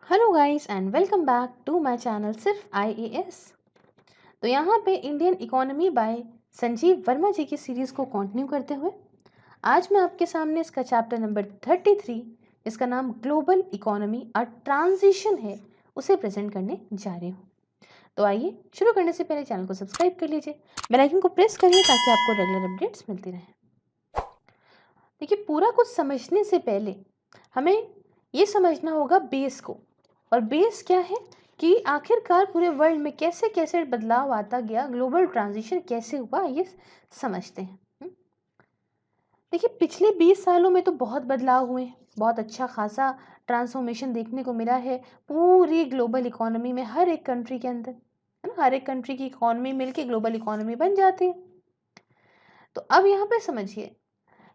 Hello guys and welcome back to my channel सिर्फ IAS. तो यहाँ पे Indian economy by Sanjeev Verma ji की सीरीज़ को कंटिन्यू करते हुए आज मैं आपके सामने इसका चैप्टर नंबर 33, इसका नाम ग्लोबल इकोनॉमी अ ट्रांजिशन है, उसे प्रेजेंट करने जा रही हूँ। तो आइए शुरू करने से पहले चैनल को सब्सक्राइब कर लीजिए, बेल आइकन को प्रेस करिए ताकि आपको रेगुलर अपडेट्स मिलती रहें। देखिए, पूरा कुछ समझने से पहले हमें ये समझना होगा बेस को। और बेस क्या है कि आखिरकार पूरे वर्ल्ड में कैसे कैसे बदलाव आता गया, ग्लोबल ट्रांजिशन कैसे हुआ, ये समझते हैं। देखिए, पिछले 20 सालों में तो बहुत बदलाव हुए हैं, बहुत अच्छा खासा ट्रांसफॉर्मेशन देखने को मिला है पूरी ग्लोबल इकोनॉमी में, हर एक कंट्री के अंदर, है ना। हर एक कंट्री की इकोनॉमी मिलके ग्लोबल इकोनॉमी बन जाती है। तो अब यहाँ पे समझिए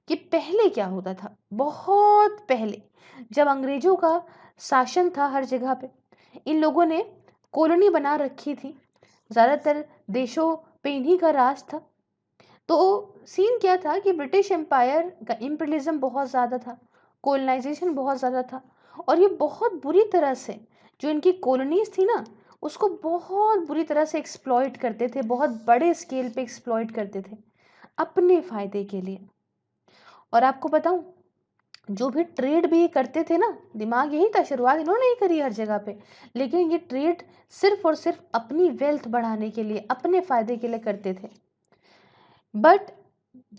कि पहले क्या होता था। बहुत पहले जब अंग्रेजों का शासन था हर जगह पे, इन लोगों ने कॉलोनी बना रखी थी, ज़्यादातर देशों पे इन्हीं का राज था। तो सीन क्या था कि ब्रिटिश एम्पायर का इम्पीरियलिज्म बहुत ज़्यादा था, कोलोनाइजेशन बहुत ज़्यादा था, और ये बहुत बुरी तरह से जो इनकी कॉलोनीज थी ना, उसको बहुत बुरी तरह से एक्सप्लॉइट करते थे, बहुत बड़े स्केल पे एक्सप्लॉइट करते थे अपने फ़ायदे के लिए। और आपको बताऊं, जो भी ट्रेड भी करते थे ना, दिमाग यही था, शुरुआत इन्होंने ही करी हर जगह पे, लेकिन ये ट्रेड सिर्फ और सिर्फ अपनी वेल्थ बढ़ाने के लिए, अपने फायदे के लिए करते थे। बट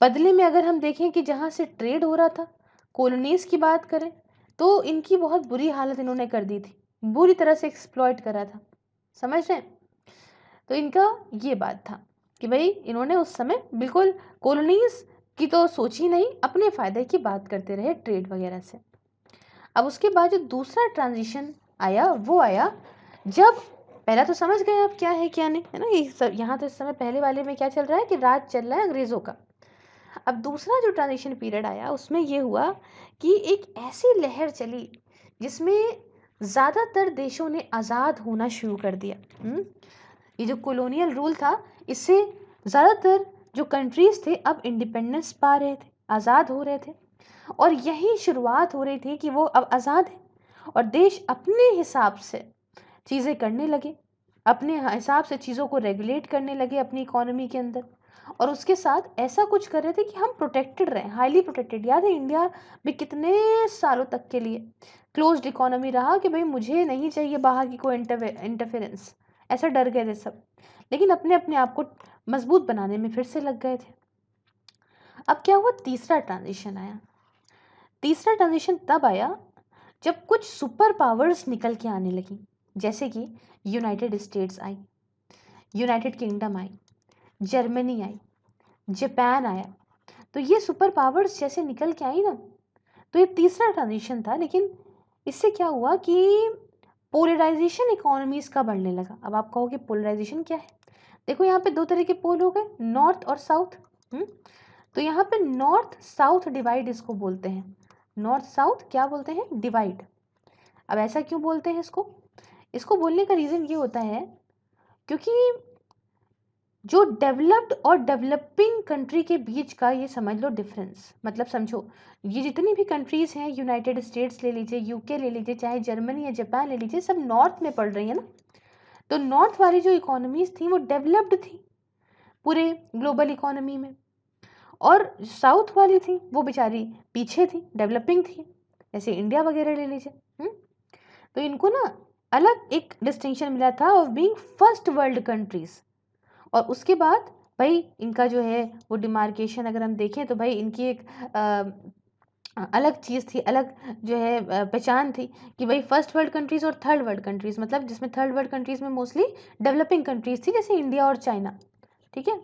बदले में अगर हम देखें कि जहाँ से ट्रेड हो रहा था, कॉलोनीज की बात करें, तो इनकी बहुत बुरी हालत इन्होंने कर दी थी, बुरी तरह से एक्सप्लॉइट करा था। समझ रहे हैं? तो इनका ये बात था कि भाई इन्होंने उस समय बिल्कुल कॉलोनीज की तो सोची नहीं, अपने फायदे की बात करते रहे ट्रेड वगैरह से। अब उसके बाद जो दूसरा ट्रांजिशन आया वो आया जब, पहला तो समझ गए आप क्या है क्या नहीं, है ना। ये यहाँ तो इस समय पहले वाले में क्या चल रहा है कि राज चल रहा है अंग्रेजों का। अब दूसरा जो ट्रांजिशन पीरियड आया उसमें ये हुआ कि एक ऐसी लहर चली जिसमें ज़्यादातर देशों ने आज़ाद होना शुरू कर दिया। ये जो कॉलोनियल रूल था, इससे ज़्यादातर जो कंट्रीज थे अब इंडिपेंडेंस पा रहे थे, आज़ाद हो रहे थे। और यही शुरुआत हो रही थी कि वो अब आज़ाद है और देश अपने हिसाब से चीज़ें करने लगे, अपने हिसाब से चीज़ों को रेगुलेट करने लगे अपनी इकोनॉमी के अंदर। और उसके साथ ऐसा कुछ कर रहे थे कि हम प्रोटेक्टेड रहें, हाईली प्रोटेक्टेड। याद है इंडिया में कितने सालों तक के लिए क्लोज्ड इकोनॉमी रहा कि भाई मुझे नहीं चाहिए बाहर की कोई इंटरफेरेंस, ऐसा डर गए थे सब, लेकिन अपने अपने आप को मजबूत बनाने में फिर से लग गए थे। अब क्या हुआ, तीसरा ट्रांजिशन आया। तीसरा ट्रांजिशन तब आया जब कुछ सुपर पावर्स निकल के आने लगी, जैसे कि United states I, United kingdom I, Germany I, Japan आया। तो ये सुपर पावर्स जैसे निकल के आई ना, तो ये तीसरा ट्रांजिशन था। लेकिन इससे क्या हुआ कि पोलराइजेशन इकोनॉमीज का बढ़ने लगा। अब आप कहोगे पोलराइजेशन क्या है? देखो, यहाँ पे दो तरह के पोल हो गए, नॉर्थ और साउथ। तो यहाँ पे नॉर्थ साउथ डिवाइड इसको बोलते हैं। नॉर्थ साउथ क्या बोलते हैं? डिवाइड। अब ऐसा क्यों बोलते हैं इसको? इसको बोलने का रीज़न ये होता है क्योंकि जो डेवलप्ड और डेवलपिंग कंट्री के बीच का, ये समझ लो डिफरेंस, मतलब समझो, ये जितनी भी कंट्रीज़ हैं, यूनाइटेड स्टेट्स ले लीजिए, यूके ले लीजिए, चाहे जर्मनी या जापान ले लीजिए, सब नॉर्थ में पड़ रही है ना। तो नॉर्थ वाली जो इकोनॉमीज़ थी वो डेवलप्ड थी पूरे ग्लोबल इकोनॉमी में, और साउथ वाली थी वो बेचारी पीछे थी, डेवलपिंग थी, जैसे इंडिया वगैरह ले लीजिए। तो इनको ना अलग एक डिस्टिंक्शन मिला था of being first world countries. और उसके बाद भाई इनका जो है वो डिमार्केशन अगर हम देखें तो भाई इनकी एक अलग चीज़ थी, अलग जो है पहचान थी कि भाई फर्स्ट वर्ल्ड कंट्रीज़ और थर्ड वर्ल्ड कंट्रीज़, मतलब जिसमें थर्ड वर्ल्ड कंट्रीज़ में मोस्टली डेवलपिंग कंट्रीज़ थी, जैसे इंडिया और चाइना। ठीक है,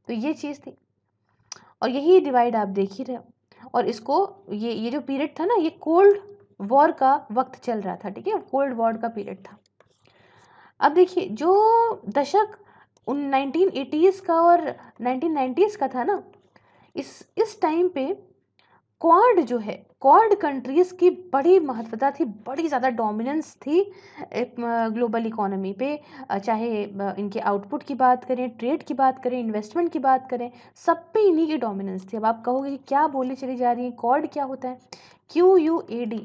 तो ये चीज़ थी और यही डिवाइड आप देख ही रहे हो। और इसको ये जो पीरियड था ना, ये कोल्ड वॉर का वक्त चल रहा था। ठीक है, कोल्ड वॉर का पीरियड था। अब देखिए, जो दशक उन 1980s का और 1990s का था ना, इस टाइम पे क्वाड जो है, क्वाड कंट्रीज़ की बड़ी महत्वता थी, बड़ी ज़्यादा डोमिनेंस थी एक ग्लोबल इकोनॉमी पे। चाहे इनके आउटपुट की बात करें, ट्रेड की बात करें, इन्वेस्टमेंट की बात करें, सब पे इन्हीं की डोमिनेंस थी। अब आप कहोगे कि क्या बोले चली जा रही है, क्वाड क्या होता है? QUAD।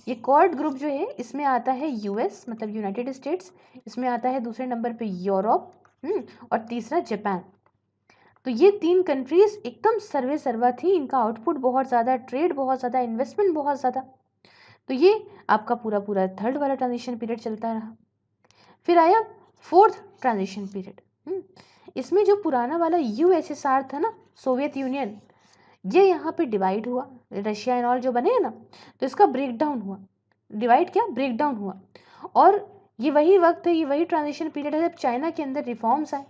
ये क्वाड ग्रुप जो है इसमें आता है यूएस मतलब यूनाइटेड स्टेट्स, इसमें आता है दूसरे नंबर पे यूरोप और तीसरा जापान। तो ये 3 कंट्रीज एकदम सर्वे सर्वा थी, इनका आउटपुट बहुत ज़्यादा, ट्रेड बहुत ज़्यादा, इन्वेस्टमेंट बहुत ज़्यादा। तो ये आपका पूरा पूरा थर्ड वाला ट्रांजिशन पीरियड चलता रहा। फिर आया फोर्थ ट्रांजिशन पीरियड। इसमें जो पुराना वाला यूएसएसआर था ना, सोवियत यूनियन, ये यहाँ पे डिवाइड हुआ, रशिया एंड ऑल जो बने हैं ना, तो इसका ब्रेकडाउन हुआ। डिवाइड क्या, ब्रेकडाउन हुआ। और ये वही वक्त है, ये वही ट्रांजिशन पीरियड है जब चाइना के अंदर रिफॉर्म्स आए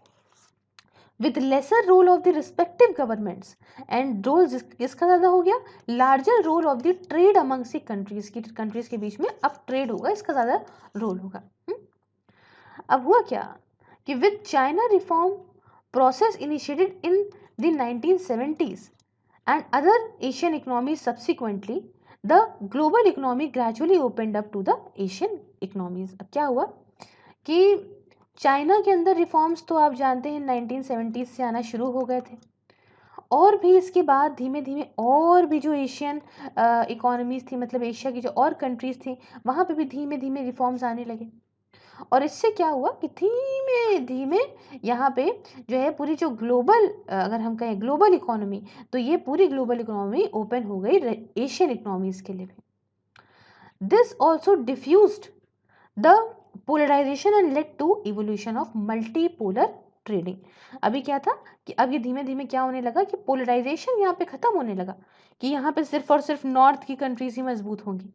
with lesser role of the respective governments and role किसका ज़्यादा हो गया, larger role of the trade amongst the countries के बीच में अब ट्रेड होगा, इसका ज़्यादा रोल होगा। अब हुआ क्या कि with China reform process initiated in the 1970s and other Asian economies subsequently, the global economy gradually opened up to the Asian economies। अब क्या हुआ कि चाइना के अंदर रिफॉर्म्स तो आप जानते हैं 1970s से आना शुरू हो गए थे, और भी इसके बाद धीमे धीमे और भी जो एशियन इकोनॉमीज थी, मतलब एशिया की जो और कंट्रीज थी, वहाँ पे भी धीमे धीमे रिफॉर्म्स आने लगे। और इससे क्या हुआ कि धीमे धीमे यहाँ पे जो है पूरी जो ग्लोबल, अगर हम कहें ग्लोबल इकोनॉमी, तो ये पूरी ग्लोबल इकोनॉमी ओपन हो गई एशियन इकोनॉमीज के लिए भी। This also diffused the polarisation and led to evolution of multipolar trading. अभी क्या था कि अब ये धीमे धीमे क्या होने लगा कि पोलराइजेशन यहाँ पे खत्म होने लगा, कि यहाँ पे सिर्फ और सिर्फ नॉर्थ की कंट्रीज ही मजबूत होंगी,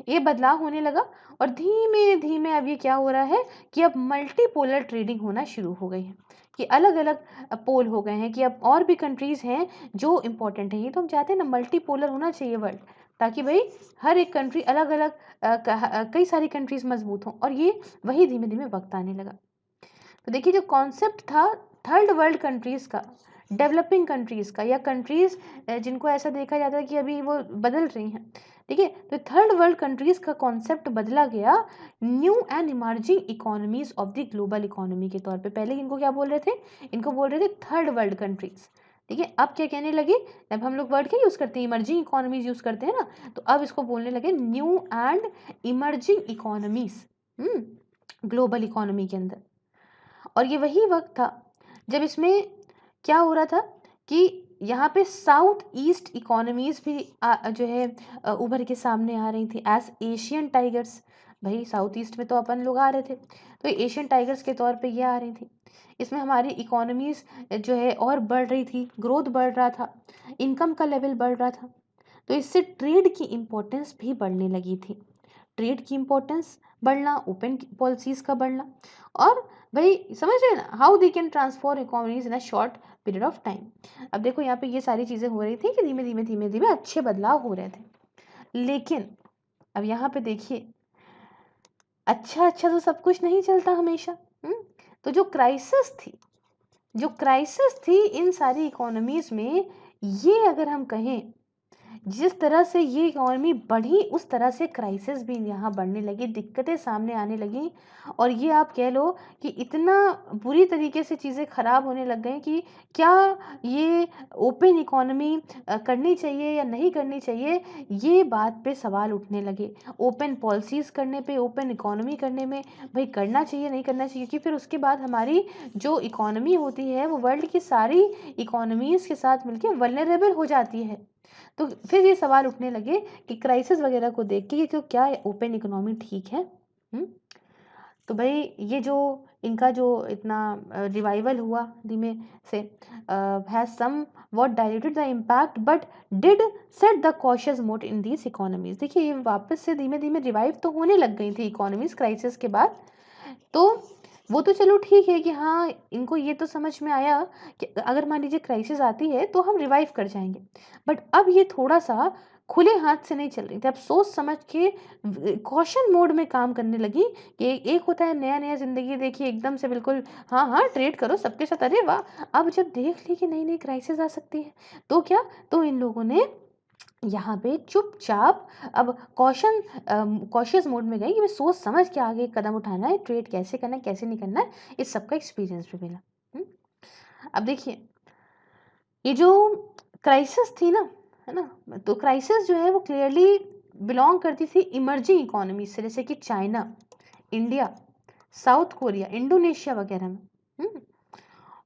ये बदलाव होने लगा। और धीमे धीमे अब ये क्या हो रहा है कि अब मल्टीपोलर ट्रेडिंग होना शुरू हो गई है, कि अलग अलग पोल हो गए हैं, कि अब और भी कंट्रीज हैं जो इम्पोर्टेंट है। ये तो हम चाहते हैं ना, मल्टीपोलर होना चाहिए वर्ल्ड, ताकि भाई हर एक कंट्री अलग अलग कई सारी कंट्रीज मजबूत हों। और ये वही धीमे धीमे वक्त आने लगा। तो देखिए जो कॉन्सेप्ट था थर्ड वर्ल्ड कंट्रीज का, डेवलपिंग कंट्रीज का, या कंट्रीज जिनको ऐसा देखा जाता है कि अभी वो बदल रही हैं, ठीक है, तो थर्ड वर्ल्ड कंट्रीज का कॉन्सेप्ट बदला गया new and emerging economies of the global economy के तौर पे। पहले इनको क्या बोल रहे थे, इनको बोल रहे थे थर्ड वर्ल्ड कंट्रीज, ठीक है। अब क्या कहने लगे, जब हम लोग वर्ड क्या यूज करते हैं, इमर्जिंग इकोनॉमीज यूज करते हैं ना, तो अब इसको बोलने लगे new and emerging economies global economy के अंदर। और ये वही वक्त था जब इसमें क्या हो रहा था कि यहाँ पे साउथ ईस्ट इकोनॉमीज भी जो है उभर के सामने आ रही थी एज एशियन टाइगर्स। भाई साउथ ईस्ट में तो अपन लोग आ रहे थे, तो एशियन टाइगर्स के तौर पे ये आ रही थी। इसमें हमारी इकोनॉमीज जो है और बढ़ रही थी, ग्रोथ बढ़ रहा था, इनकम का लेवल बढ़ रहा था। तो इससे ट्रेड की इम्पोर्टेंस भी बढ़ने लगी थी, ट्रेड की इम्पोर्टेंस बढ़ना, ओपन पॉलिसीज का बढ़ना। और भाई समझ रहे हैं ना, how they can transform economies in a short period of time. अब देखो यहाँ पे ये सारी चीज़ें हो रही थी कि धीमे धीमे धीमे धीमे अच्छे बदलाव हो रहे थे। लेकिन अब यहाँ पे देखिए, अच्छा अच्छा तो सब कुछ नहीं चलता हमेशा। तो जो क्राइसिस थी इन सारी इकोनॉमीज में, ये अगर हम कहें जिस तरह से ये इकोनॉमी बढ़ी, उस तरह से क्राइसिस भी यहाँ बढ़ने लगी, दिक्कतें सामने आने लगी। और ये आप कह लो कि इतना बुरी तरीके से चीज़ें ख़राब होने लग गई कि क्या ये ओपन इकोनॉमी करनी चाहिए या नहीं करनी चाहिए, ये बात पे सवाल उठने लगे। ओपन पॉलिसीज़ करने पे, ओपन इकोनॉमी करने में भाई करना चाहिए नहीं करना चाहिए, क्योंकि फिर उसके बाद हमारी जो इकोनॉमी होती है वो वर्ल्ड की सारी इकोनॉमीज़ के साथ मिलकर वल्नरेबल हो जाती है। तो फिर ये सवाल उठने लगे कि क्राइसिस वगैरह को देख के कि तो क्या ओपन इकोनॉमी ठीक है। तो भाई ये जो इनका जो इतना रिवाइवल हुआ धीमे से has somewhat diluted the impact but did set the cautious mode in these economies. देखिए ये वापस से धीमे धीमे रिवाइव तो होने लग गई थी इकोनॉमीज क्राइसिस के बाद। तो वो तो चलो ठीक है कि हाँ इनको ये तो समझ में आया कि अगर मान लीजिए क्राइसिस आती है तो हम रिवाइव कर जाएंगे। बट अब ये थोड़ा सा खुले हाथ से नहीं चल रही थी, अब सोच समझ के कॉशन मोड में काम करने लगी। कि एक होता है नया नया ज़िंदगी, देखिए एकदम से बिल्कुल हाँ हाँ ट्रेड करो सबके साथ, अरे वाह। अब जब देख ली कि नई नई क्राइसिस आ सकती है, तो क्या, तो इन लोगों ने यहाँ पे चुपचाप अब कॉशियस मोड में गई कि मैं सोच समझ के आगे कदम उठाना है, ट्रेड कैसे करना है कैसे नहीं करना है, इस सब का एक्सपीरियंस भी मिला। अब देखिए ये जो क्राइसिस थी ना, है ना, तो क्राइसिस जो है वो क्लियरली बिलोंग करती थी इमर्जिंग इकोनॉमी से, जैसे कि China, India, South Korea, Indonesia वगैरह में।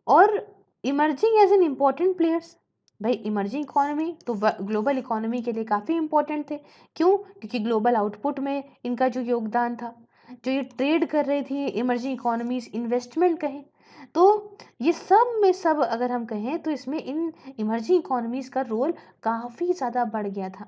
और emerging as an important players, भाई इमर्जिंग इकोनॉमी तो ग्लोबल इकोनॉमी के लिए काफ़ी इंपॉर्टेंट थे। क्यों? क्योंकि ग्लोबल आउटपुट में इनका जो योगदान था, जो ये ट्रेड कर रही थी इमर्जिंग इकोनॉमीज, इन्वेस्टमेंट कहें तो ये सब में सब अगर हम कहें तो इसमें इन इमर्जिंग इकोनॉमीज का रोल काफ़ी ज़्यादा बढ़ गया था,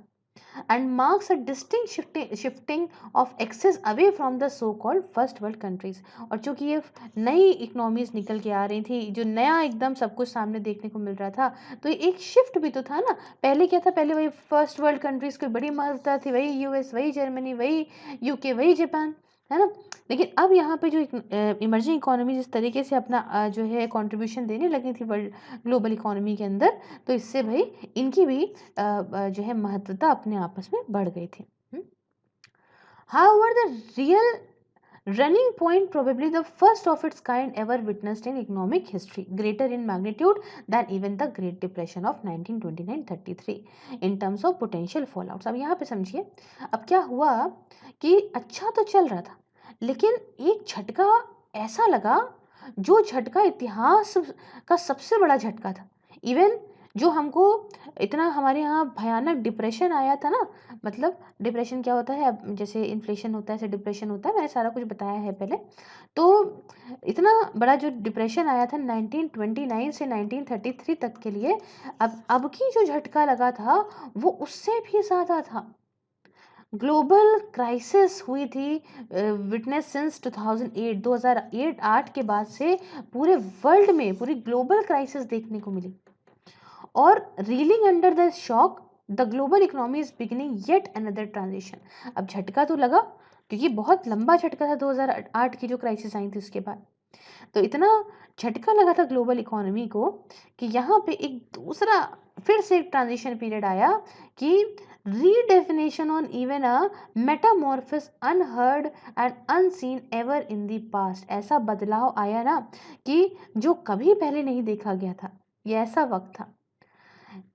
and marks a distinct shifting of access away from the so called first world countries। और चूंकि ये नई इकोनॉमीज निकल के आ रही थी, जो नया एकदम सब कुछ सामने देखने को मिल रहा था, तो एक शिफ्ट भी तो था ना। पहले क्या था, पहले वही फर्स्ट वर्ल्ड कंट्रीज की बड़ी महत्वता थी, वही यूएस, वही जर्मनी, वही यूके, वही जापान, है ना। लेकिन अब यहाँ पे जो इमर्जिंग इकोनॉमी जिस तरीके से अपना जो है कंट्रीब्यूशन देने लगी थी वर्ल्ड ग्लोबल इकोनॉमी के अंदर, तो इससे भाई इनकी भी जो है महत्वता अपने आपस में बढ़ गई थी। However, the real running point, probably the first of its kind ever witnessed in economic history, greater in magnitude than even the Great Depression of 1929-33 in terms of potential fallouts। अब यहाँ पे समझिए, अब क्या हुआ कि अच्छा तो चल रहा था, लेकिन एक झटका ऐसा लगा, जो झटका इतिहास का सबसे बड़ा झटका था। इवन जो हमको इतना हमारे यहाँ भयानक डिप्रेशन आया था ना, मतलब डिप्रेशन क्या होता है, अब जैसे इन्फ्लेशन होता है ऐसे डिप्रेशन होता है, मैंने सारा कुछ बताया है पहले। तो इतना बड़ा जो डिप्रेशन आया था 1929 से 1933 तक के लिए, अब की जो झटका लगा था वो उससे भी ज़्यादा था। ग्लोबल क्राइसिस हुई थी विटनेस सिंस 2008 के बाद से पूरे वर्ल्ड में पूरी ग्लोबल क्राइसिस देखने को मिली। और reeling under the shock, the global economy is beginning yet another transition. अब झटका तो लगा, क्योंकि बहुत लंबा झटका था 2008 की जो क्राइसिस आई थी उसके बाद। तो इतना झटका लगा था ग्लोबल इकोनॉमी को कि यहाँ पे एक दूसरा फिर से एक ट्रांजिशन पीरियड आया कि redefinition on even a metamorphosis unheard and unseen ever in the past. ऐसा बदलाव आया ना कि जो कभी पहले नहीं देखा गया था, ये ऐसा वक्त था।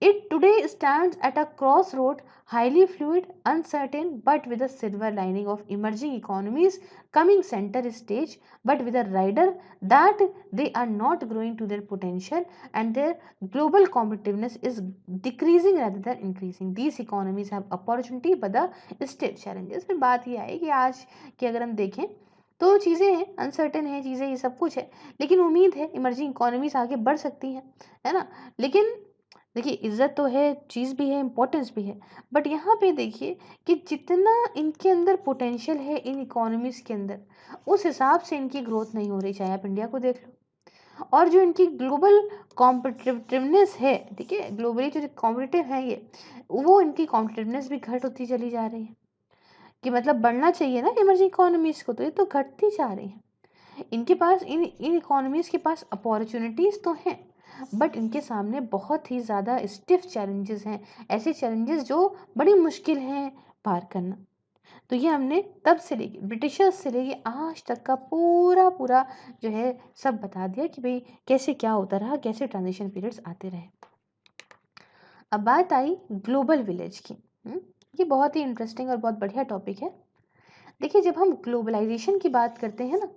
It today stands at a crossroad, highly fluid, uncertain, but with a silver lining of emerging economies coming center stage, but with a rider that they are not growing to their potential and their global competitiveness is decreasing rather than increasing. These economies have opportunity but the still challenges। फिर बात ये आई कि आज की अगर हम देखें तो चीज़ें हैं, अनसर्टेन है चीज़ें, ये सब कुछ है, लेकिन उम्मीद है इमर्जिंग इकोनॉमीज आगे बढ़ सकती हैं, है ना। लेकिन देखिए इज्जत तो है, चीज़ भी है, इम्पोर्टेंस भी है, बट यहाँ पे देखिए कि जितना इनके अंदर पोटेंशियल है इन इकोनॉमीज़ के अंदर, उस हिसाब से इनकी ग्रोथ नहीं हो रही। चाहे आप इंडिया को देख लो, और जो इनकी ग्लोबल कॉम्पिटिटिवनेस है, ठीक है, ग्लोबली जो कॉम्पिटिटिव है ये, वो इनकी कॉम्पिटिटिवनेस भी घट होती चली जा रही है। कि मतलब बढ़ना चाहिए ना इमर्जिंग इकोनॉमीज़ को, तो ये तो घटती जा रही है। इनके पास इन इकोनॉमीज़ के पास अपॉर्चुनिटीज़ तो हैं, बट इनके सामने बहुत ही ज़्यादा स्टिफ चैलेंजेस हैं, ऐसे चैलेंजेस जो बड़ी मुश्किल हैं पार करना। तो ये हमने तब से लेके ब्रिटिशर्स से लेके आज तक का पूरा पूरा जो है सब बता दिया कि भाई कैसे क्या होता रहा, कैसे ट्रांजिशन पीरियड्स आते रहे। अब बात आई ग्लोबल विलेज की। ये बहुत ही इंटरेस्टिंग और बहुत बढ़िया टॉपिक है। देखिए जब हम ग्लोबलाइजेशन की बात करते हैं ना,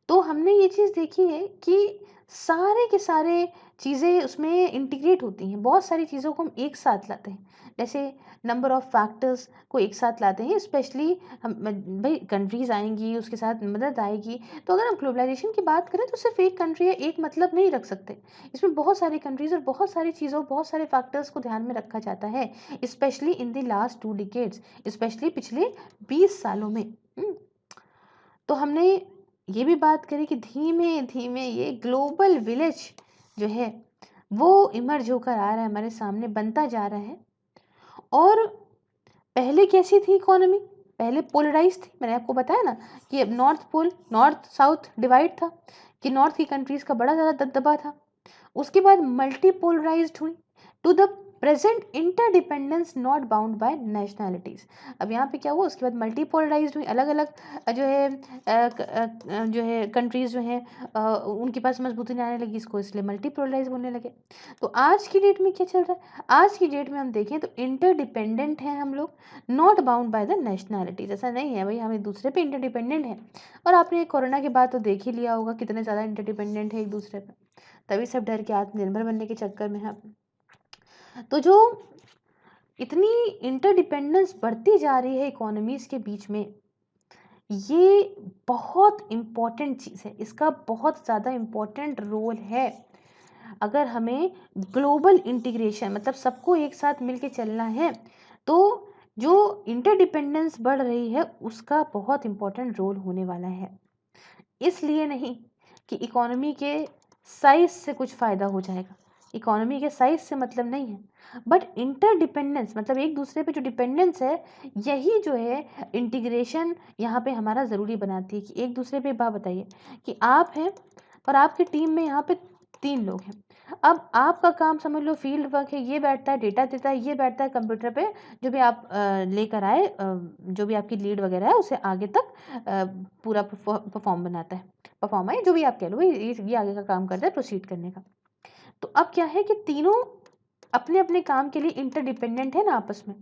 तो हमने ये चीज़ देखी है कि सारे के सारे चीज़ें उसमें इंटीग्रेट होती हैं, बहुत सारी चीज़ों को हम एक साथ लाते हैं, जैसे नंबर ऑफ़ फैक्टर्स को एक साथ लाते हैं, स्पेशली हम भाई कंट्रीज़ आएंगी, उसके साथ मदद आएगी। तो अगर हम ग्लोबलाइजेशन की बात करें तो सिर्फ एक कंट्री या एक मतलब नहीं रख सकते, इसमें बहुत सारी कंट्रीज़ और बहुत सारी चीज़ों, बहुत सारे फैक्टर्स को ध्यान में रखा जाता है, specially in the last 2 decades, specially पिछले 20 सालों में। तो हमने ये भी बात करी कि धीमे धीमे ये ग्लोबल विलेज जो है वो इमर्ज होकर आ रहा है, हमारे सामने बनता जा रहा है। और पहले कैसी थी इकोनॉमी? पहले पोलराइज थी, मैंने आपको बताया ना कि अब north pole, north south divide था, कि नॉर्थ की कंट्रीज का बड़ा ज़्यादा दबदबा था। उसके बाद मल्टी पोलराइज्ड हुई to the present interdependence not bound by nationalities. अब यहाँ पे क्या हुआ, उसके बाद मल्टीपोलराइज्ड हुई, अलग अलग जो है कंट्रीज़ जो हैं उनके पास मजबूती नहीं आने लगी, इसको इसलिए मल्टीपोलराइज बोलने लगे। तो आज की डेट में क्या चल रहा है, आज की डेट में हम देखें तो इंटरडिपेंडेंट हैं हम लोग, not bound by the nationalities. ऐसा नहीं है भाई हम एक दूसरे पे इंटरडिपेंडेंट हैं। और आपने कोरोना के बाद तो देख ही लिया होगा कितने ज़्यादा इंटरडिपेंडेंट है एक दूसरे पे, तभी सब डर के आत्मनिर्भर बनने के चक्कर में है। तो जो इतनी इंटरडिपेंडेंस बढ़ती जा रही है इकोनॉमीज़ के बीच में, ये बहुत इम्पॉर्टेंट चीज़ है, इसका बहुत ज़्यादा इम्पॉर्टेंट रोल है। अगर हमें ग्लोबल इंटीग्रेशन मतलब सबको एक साथ मिलके चलना है, तो जो इंटरडिपेंडेंस बढ़ रही है उसका बहुत इम्पॉर्टेंट रोल होने वाला है। इसलिए नहीं कि इकोनॉमी के साइज से कुछ फ़ायदा हो जाएगा, इकोनॉमी के साइज से मतलब नहीं है, बट इंटरडिपेंडेंस मतलब एक दूसरे पे जो डिपेंडेंस है, यही जो है इंटीग्रेशन यहाँ पे हमारा ज़रूरी बनाती है। कि एक दूसरे पे बात बताइए कि आप हैं और आपकी टीम में यहाँ पे 3 लोग हैं। अब आपका काम समझ लो फील्ड वर्क है, ये बैठता है डेटा देता है, ये बैठता है कंप्यूटर पे जो भी आप लेकर आए जो भी आपकी लीड वगैरह है उसे आगे तक पूरा परफॉर्म बनाता है, परफॉर्म है जो भी आप कह लो, ये आगे का काम करता है प्रोसीड करने का। तो अब क्या है कि तीनों अपने अपने काम के लिए इंटरडिपेंडेंट है ना आपस में।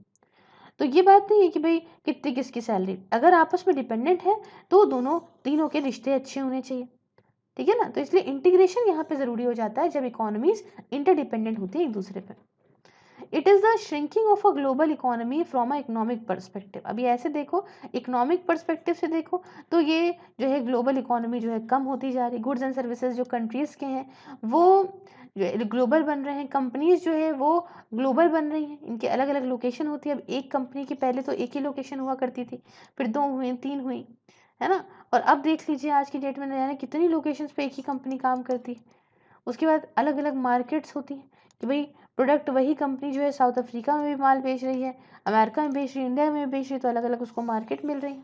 तो ये बात नहीं है कि भाई कितनी किसकी सैलरी, अगर आपस में डिपेंडेंट है तो दोनों तीनों के रिश्ते अच्छे होने चाहिए, ठीक है ना। तो इसलिए इंटीग्रेशन यहाँ पे ज़रूरी हो जाता है जब इकोनॉमीज इंटरडिपेंडेंट होती है एक दूसरे पर। It is the shrinking of a global economy from a economic perspective. अभी ऐसे देखो, इकोनॉमिक पर्सपेक्टिव से देखो तो ये जो है ग्लोबल इकोनॉमी जो है कम होती जा रही, गुड्स एंड सर्विसेज जो कंट्रीज़ के हैं वो जो है ग्लोबल बन रहे हैं, कंपनीज जो है वो ग्लोबल बन रही हैं, इनके अलग अलग लोकेशन होती है। अब एक कंपनी की पहले तो एक ही लोकेशन हुआ करती थी, फिर 2 हुई, 3 हुई, है ना। और अब देख लीजिए आज की डेट में न जाने कितनी लोकेशंस पे एक ही कंपनी काम करती है। उसके बाद अलग अलग मार्केट्स होती हैं कि भाई प्रोडक्ट वही कंपनी जो है साउथ अफ्रीका में भी माल बेच रही है, अमेरिका में बेच रही है, इंडिया में बेच रही है, तो अलग अलग उसको मार्केट मिल रही है,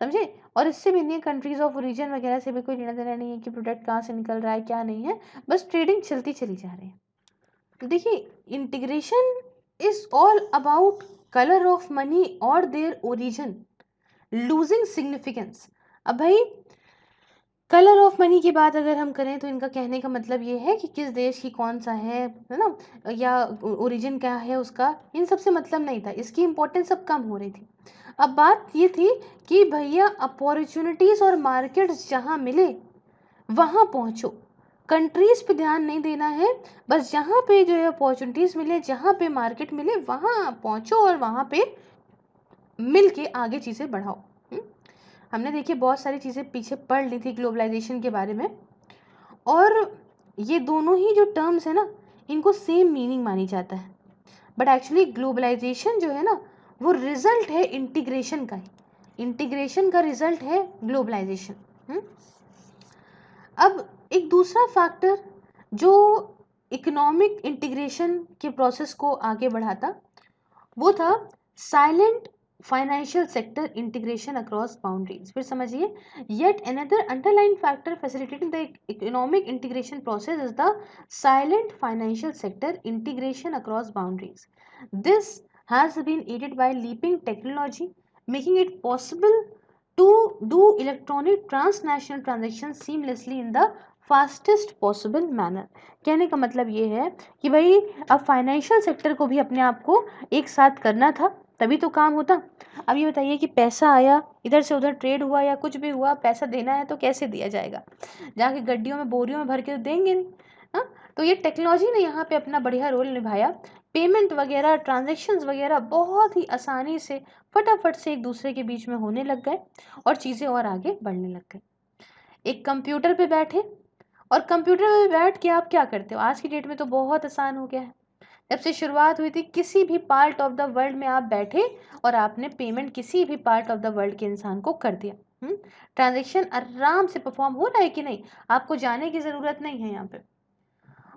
समझे। और इससे भी नहीं, कंट्रीज ऑफ ओरिजिन वगैरह से भी कोई लेना देना नहीं है कि प्रोडक्ट कहाँ से निकल रहा है क्या नहीं है, बस ट्रेडिंग चलती चली जा रही है। तो देखिए integration is all about colour of money और देयर ओरिजिन लूजिंग सिग्निफिकेंस। अब भाई कलर ऑफ मनी की बात अगर हम करें तो इनका कहने का मतलब ये है कि किस देश की कौन सा है ना, या ओरिजिन क्या है उसका, इन सब से मतलब नहीं था, इसकी इम्पोर्टेंस अब कम हो रही थी। अब बात ये थी कि भैया अपॉर्चुनिटीज़ और मार्केट्स जहाँ मिले वहाँ पहुँचो, कंट्रीज़ पे ध्यान नहीं देना है, बस जहाँ पे जो है अपॉर्चुनिटीज़ मिले, जहाँ पे मार्केट मिले वहाँ पहुँचो और वहाँ पे मिल के आगे चीज़ें बढ़ाओ। हमने देखिए बहुत सारी चीज़ें पीछे पढ़ ली थी ग्लोबलाइजेशन के बारे में, और ये दोनों ही जो टर्म्स है ना इनको सेम मीनिंग मानी जाता है, बट एक्चुअली ग्लोबलाइजेशन जो है ना वो रिजल्ट है इंटीग्रेशन का, इंटीग्रेशन का रिजल्ट है ग्लोबलाइजेशन। अब एक दूसरा फैक्टर जो इकोनॉमिक इंटीग्रेशन के प्रोसेस को आगे बढ़ाता वो था silent financial sector integration across boundaries. फिर समझिए, yet another underline factor facilitating the economic integration process is the silent financial sector integration across boundaries. This has been aided by leaping technology, making it possible to do electronic transnational transactions seamlessly in the fastest possible manner. कहने का मतलब ये है कि भाई अब financial sector को भी अपने आप को एक साथ करना था, तभी तो काम होता। अब ये बताइए कि पैसा आया इधर से उधर ट्रेड हुआ या कुछ भी हुआ, पैसा देना है तो कैसे दिया जाएगा, जाके गड्डियों में बोरियों में भर के तो देंगे नहीं। हाँ, तो ये टेक्नोलॉजी ने यहाँ पे अपना बढ़िया रोल निभाया, पेमेंट वगैरह ट्रांजेक्शन्स वगैरह बहुत ही आसानी से फटाफट से एक दूसरे के बीच में होने लग गए और चीज़ें और आगे बढ़ने लग गई। एक कंप्यूटर पे बैठे और कंप्यूटर पे बैठ के आप क्या करते हो, आज की डेट में तो बहुत आसान हो गया है। जब से शुरुआत हुई थी किसी भी पार्ट ऑफ द वर्ल्ड में आप बैठे और आपने पेमेंट किसी भी पार्ट ऑफ द वर्ल्ड के इंसान को कर दिया। ट्रांजेक्शन आराम से परफॉर्म हो रहा है कि नहीं, आपको जाने की ज़रूरत नहीं है यहाँ पे।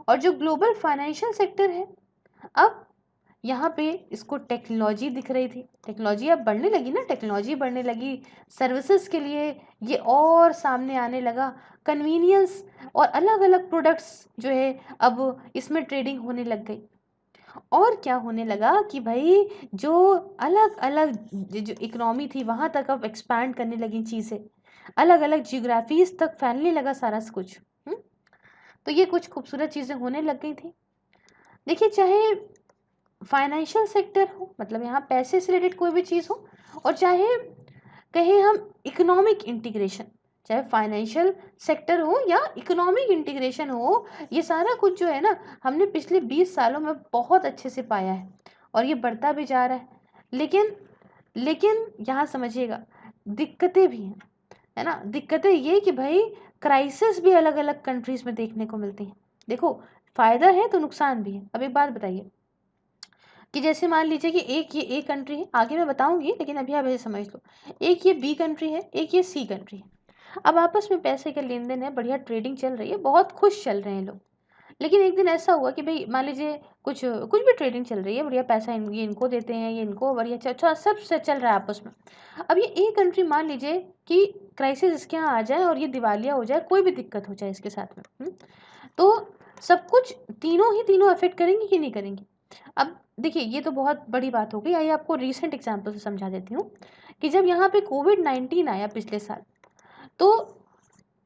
और जो ग्लोबल फाइनेंशियल सेक्टर है, अब यहाँ पे इसको टेक्नोलॉजी दिख रही थी, टेक्नोलॉजी अब बढ़ने लगी ना, टेक्नोलॉजी बढ़ने लगी, सर्विसेज के लिए ये और सामने आने लगा, कन्वीनियंस और अलग अलग प्रोडक्ट्स जो है अब इसमें ट्रेडिंग होने लग गई। और क्या होने लगा कि भाई जो अलग अलग जो इकोनॉमी थी वहां तक अब एक्सपैंड करने लगी चीज़ें, अलग अलग जियोग्राफीज तक फैलने लगा सारा कुछ। तो ये कुछ खूबसूरत चीज़ें होने लग गई थी। देखिए, चाहे फाइनेंशियल सेक्टर हो, मतलब यहाँ पैसे से रिलेटेड कोई भी चीज़ हो, और चाहे कहें हम इकोनॉमिक इंटीग्रेशन, चाहे फाइनेंशियल सेक्टर हो या इकोनॉमिक इंटीग्रेशन हो, ये सारा कुछ जो है ना, हमने पिछले 20 सालों में बहुत अच्छे से पाया है और ये बढ़ता भी जा रहा है। लेकिन लेकिन यहाँ समझिएगा, दिक्कतें भी हैं, है ना। दिक्कतें ये कि भाई क्राइसिस भी अलग अलग कंट्रीज में देखने को मिलती हैं। देखो, फायदा है तो नुकसान भी है। अब एक बात बताइए कि जैसे मान लीजिए कि एक ये ए कंट्री है, आगे मैं बताऊंगी लेकिन अभी आप ऐसे समझ लो, एक ये बी कंट्री है, एक ये सी कंट्री है। अब आपस में पैसे का लेन देन है, बढ़िया ट्रेडिंग चल रही है, बहुत खुश चल रहे हैं लोग। लेकिन एक दिन ऐसा हुआ कि भाई मान लीजिए कुछ कुछ भी ट्रेडिंग चल रही है, बढ़िया पैसा ये इनको देते हैं, ये इनको, बढ़िया अच्छा सब से चल रहा है आपस में। अब ये ए कंट्री मान लीजिए कि क्राइसिस इसके यहाँ आ जाए और ये दिवालिया हो जाए, कोई भी दिक्कत हो जाए इसके साथ में, तो सब कुछ तीनों अफेक्ट करेंगी कि नहीं करेंगी। अब देखिए, ये तो बहुत बड़ी बात हो गई। आइए आपको रीसेंट एग्जाम्पल से समझा देती हूँ कि जब यहाँ पे कोविड-19 आया पिछले साल, तो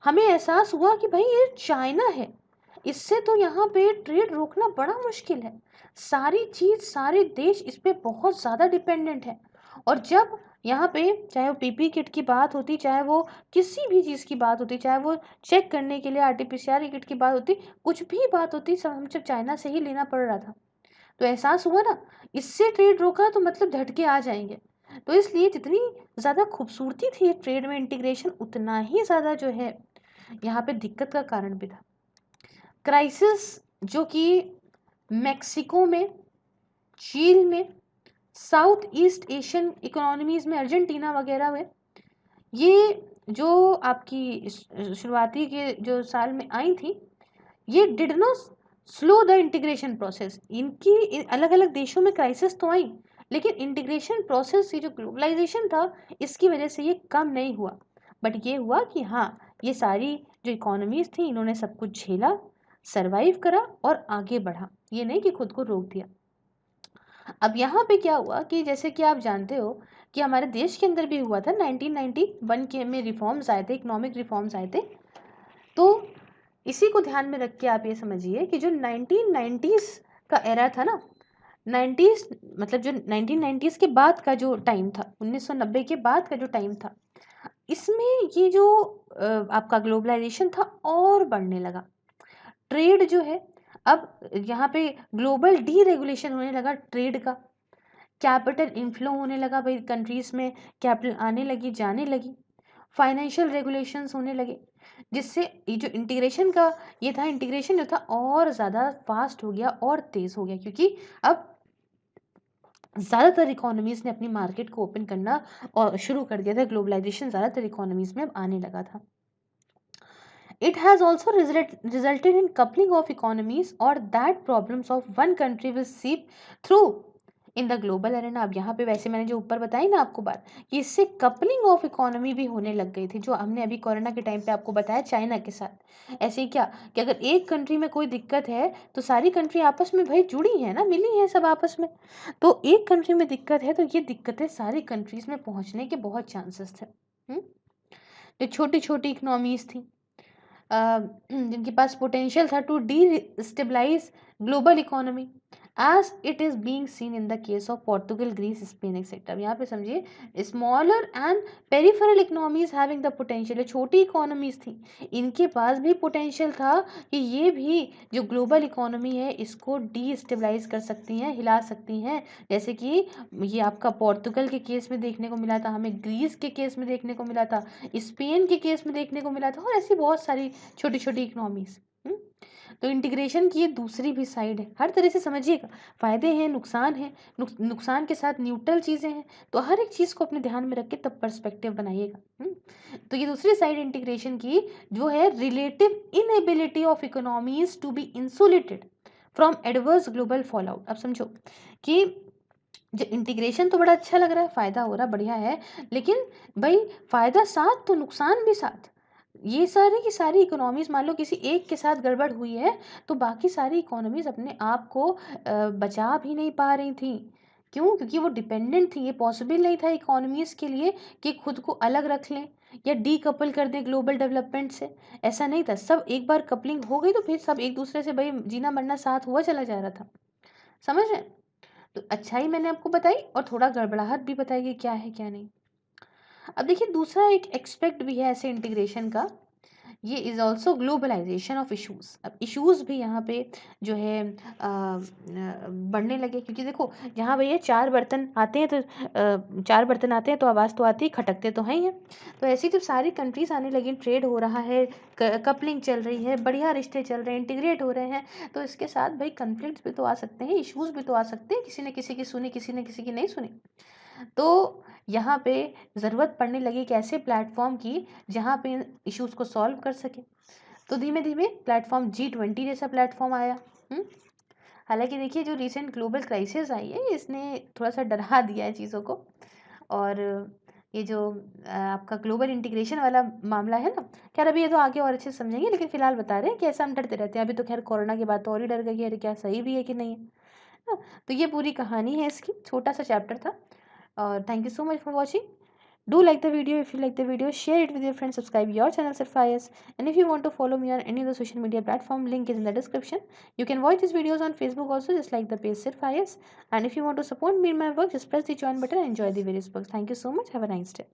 हमें एहसास हुआ कि भाई ये चाइना है, इससे तो यहाँ पे ट्रेड रोकना बड़ा मुश्किल है। सारी चीज, सारे देश इस पे बहुत ज़्यादा डिपेंडेंट है। और जब यहाँ पे चाहे वो पीपी किट की बात होती, चाहे वो किसी भी चीज़ की बात होती, चाहे वो चेक करने के लिए आरटीपीसीआर किट की बात होती, कुछ भी बात होती, सब हम जब चाइना से ही लेना पड़ रहा था। तो एहसास हुआ ना, इससे ट्रेड रोका तो मतलब झटके आ जाएंगे। तो इसलिए जितनी ज़्यादा खूबसूरती थी ट्रेड में इंटीग्रेशन, उतना ही ज़्यादा जो है यहाँ पे दिक्कत का कारण भी था। क्राइसिस जो कि मेक्सिको में, चीन में, साउथ ईस्ट एशियन इकोनॉमीज में, अर्जेंटीना वगैरह में, ये जो आपकी शुरुआती के जो साल में आई थी, ये did not slow the integration process. इनकी अलग अलग देशों में क्राइसिस तो आई, लेकिन इंटीग्रेशन प्रोसेस, ये जो ग्लोबलाइजेशन था, इसकी वजह से ये कम नहीं हुआ। बट ये हुआ कि हाँ, ये सारी जो इकोनॉमीज थी, इन्होंने सब कुछ झेला, सरवाइव करा और आगे बढ़ा, ये नहीं कि खुद को रोक दिया। अब यहाँ पे क्या हुआ कि जैसे कि आप जानते हो कि हमारे देश के अंदर भी हुआ था, 1991 के में रिफॉर्म्स आए थे, इकोनॉमिक रिफॉर्म्स आए थे। तो इसी को ध्यान में रख के आप ये समझिए कि जो 1990s का एरा था ना, 90s मतलब जो 1990s के बाद का जो टाइम था, 1990 के बाद का जो टाइम था, इसमें ये जो आपका ग्लोबलाइजेशन था और बढ़ने लगा। ट्रेड जो है, अब यहाँ पे ग्लोबल डीरेगुलेशन होने लगा ट्रेड का, कैपिटल इनफ्लो होने लगा, भाई कंट्रीज में कैपिटल आने लगी, जाने लगी, फाइनेंशियल रेगुलेशंस होने लगे, जिससे ये जो इंटीग्रेशन का ये था, इंटीग्रेशन जो था और ज़्यादा फास्ट हो गया और तेज़ हो गया, क्योंकि अब ज़्यादातर इकोनॉमीज़ ने अपनी मार्केट को ओपन करना और शुरू कर दिया था। ग्लोबलाइजेशन ज़्यादातर इकोनॉमीज़ में अब आने लगा था। It has also resulted in coupling of economies, or that problems of one country will seep through in the global Arena. अब यहाँ पे वैसे मैंने जो ऊपर बताई ना आपको बात, कि इससे कपलिंग ऑफ इकोनॉमी भी होने लग गई थी, जो हमने अभी कोरोना के टाइम पे आपको बताया चाइना के साथ। ऐसे ही क्या कि अगर एक कंट्री में कोई दिक्कत है तो सारी कंट्री आपस में भाई जुड़ी है ना, मिली है सब आपस में। तो एक कंट्री में दिक्कत है तो ये दिक्कतें सारी कंट्रीज में पहुँचने के बहुत चांसेस थे। जो छोटी छोटी इकोनॉमीज थी, जिनके पास पोटेंशियल था to destabilise global economy, as it is being seen in the case of Portugal, Greece, Spain etcetera. यहाँ पे समझिए, smaller and peripheral economies having the potential, छोटी इकोनॉमीज थी, इनके पास भी पोटेंशियल था कि ये भी जो ग्लोबल इकोनॉमी है इसको डीस्टेबलाइज कर सकती हैं, हिला सकती हैं। जैसे कि ये आपका पोर्तुगल के केस में देखने को मिला था, हमें ग्रीस के केस में देखने को मिला था, स्पेन के केस में देखने को मिला था, और ऐसी बहुत सारी छोटी छोटी इकोनॉमीज। तो इंटीग्रेशन की ये दूसरी भी साइड है। हर तरह से समझिएगा, फायदे हैं, नुकसान है, नुकसान के साथ न्यूट्रल चीज़ें हैं। तो हर एक चीज़ को अपने ध्यान में रख के तब पर्सपेक्टिव बनाइएगा। तो ये दूसरी साइड इंटीग्रेशन की जो है, relative inability of economies to be insulated from adverse global fallout. अब समझो कि जो इंटीग्रेशन तो बड़ा अच्छा लग रहा है, फ़ायदा हो रहा, बढ़िया है, लेकिन भाई फ़ायदा साथ तो नुकसान भी साथ। ये सारी की सारी इकोनॉमीज़ मान लो किसी एक के साथ गड़बड़ हुई है तो बाकी सारी इकोनॉमीज़ अपने आप को बचा भी नहीं पा रही थी। क्यों? क्योंकि वो डिपेंडेंट थी। ये पॉसिबल नहीं था इकोनॉमीज़ के लिए कि खुद को अलग रख लें या डीकपल कर दें ग्लोबल डेवलपमेंट से। ऐसा नहीं था। सब एक बार कपलिंग हो गई तो फिर सब एक दूसरे से भाई जीना मरना साथ हुआ चला जा रहा था। समझ रहे हैं? तो अच्छाई मैंने आपको बताई और थोड़ा गड़बड़ाहट भी बताई कि क्या है क्या नहीं। अब देखिए दूसरा एक एक्सपेक्ट भी है ऐसे इंटीग्रेशन का, ये is also globalisation of issues. अब इश्यूज़ भी यहाँ पे जो है बढ़ने लगे, क्योंकि देखो जहाँ भैया चार बर्तन आते हैं तो चार बर्तन आते हैं तो आवाज़ तो आती है, खटकते तो हैं ही हैं। तो ऐसी जब सारी कंट्रीज़ आने लगी, ट्रेड हो रहा है, कपलिंग चल रही है, बढ़िया रिश्ते चल रहे हैं, इंटीग्रेट हो रहे हैं, तो इसके साथ भाई कन्फ्लिक्ट्स भी तो आ सकते हैं, इश्यूज़ भी तो आ सकते हैं। किसी ने किसी की सुनी, किसी ने किसी की नहीं सुनी। तो यहाँ पे ज़रूरत पड़ने लगी एक ऐसे प्लेटफॉर्म की जहाँ पे इन इश्यूज़ को सॉल्व कर सके। तो धीमे धीमे प्लेटफॉर्म G20 जैसा प्लेटफॉर्म आया। हालांकि देखिए जो रिसेंट ग्लोबल क्राइसिस आई है इसने थोड़ा सा डरा दिया है चीज़ों को। और ये जो आपका ग्लोबल इंटीग्रेशन वाला मामला है ना, खैर अभी ये तो आगे और अच्छे से समझेंगे, लेकिन फिलहाल बता रहे हैं कि ऐसा हम डरते रहते हैं। अभी तो खैर कोरोना के बाद तो और ही डर गए कि अरे क्या सही भी है कि नहीं है ना। तो ये पूरी कहानी है इसकी, छोटा सा चैप्टर था। और thank you so much for watching. Do like the video. If you like the video, share it with your friends, subscribe your channel Surfires. And if you want to follow me on any of the social media platform, link is in the description. You can watch these videos on Facebook also, just like the page Surfires. And if you want to support me in my work, just press the join button and enjoy the various books. Thank you so much. Have a nice day.